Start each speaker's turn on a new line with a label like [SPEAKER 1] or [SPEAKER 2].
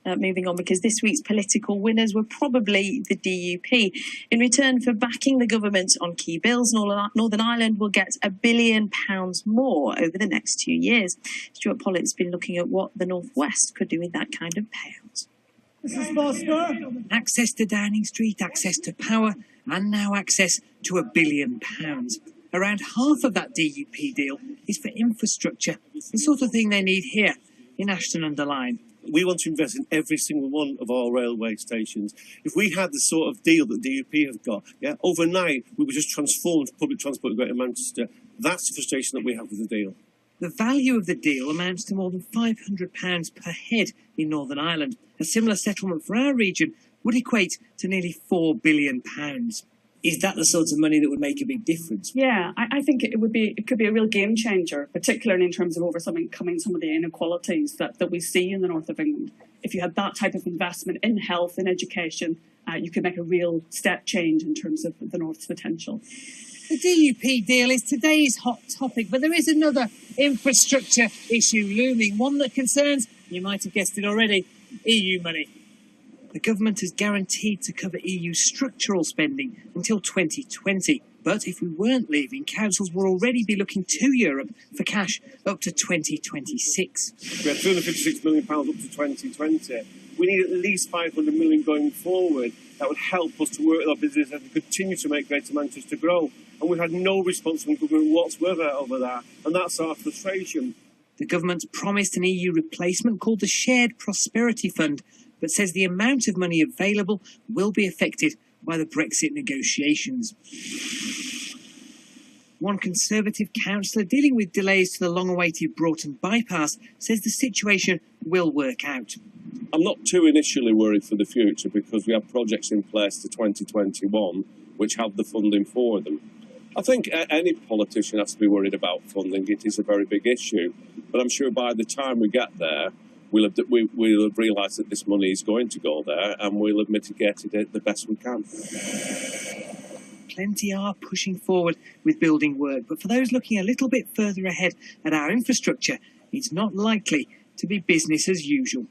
[SPEAKER 1] Moving on, because this week's political winners were probably the DUP. In return for backing the government on key bills, Northern Ireland will get £1 billion more over the next 2 years. Stuart Pollitt's been looking at what the North West could do with that kind of payout.
[SPEAKER 2] Mrs. Foster.
[SPEAKER 3] Access to Downing Street, access to power, and now access to £1 billion. Around half of that DUP deal is for infrastructure, the sort of thing they need here in Ashton-under-Lyne.
[SPEAKER 4] We want to invest in every single one of our railway stations. If we had the sort of deal that DUP have got, overnight we would just transform public transport in Greater Manchester. That's the frustration that we have with the deal.
[SPEAKER 3] The value of the deal amounts to more than £500 per head in Northern Ireland. A similar settlement for our region would equate to nearly £4 billion.
[SPEAKER 5] Is that the sort of money that would make a big difference?
[SPEAKER 6] Yeah, I think it could be a real game changer, particularly in terms of overcoming some of the inequalities that we see in the north of England. If you had that type of investment in health and education, you could make a real step change in terms of the north's potential.
[SPEAKER 3] The DUP deal is today's hot topic, but there is another infrastructure issue looming, one that concerns, you might have guessed it already, EU money. The government has guaranteed to cover EU structural spending until 2020. But if we weren't leaving, councils will already be looking to Europe for cash up to 2026.
[SPEAKER 4] We have £256 million up to 2020. We need at least £500 million going forward. That would help us to work with our business and continue to make Greater Manchester grow. And we've had no response from government whatsoever over that. And that's our frustration.
[SPEAKER 3] The government's promised an EU replacement called the Shared Prosperity Fund, but says the amount of money available will be affected by the Brexit negotiations. One Conservative councillor dealing with delays to the long-awaited Broughton bypass says the situation will work out.
[SPEAKER 4] I'm not too initially worried for the future because we have projects in place to 2021 which have the funding for them. I think any politician has to be worried about funding. It is a very big issue. But I'm sure by the time we get there, we'll have realised that this money is going to go there and we'll have mitigated it the best we can.
[SPEAKER 3] Plenty are pushing forward with building work, but for those looking a little bit further ahead at our infrastructure, it's not likely to be business as usual.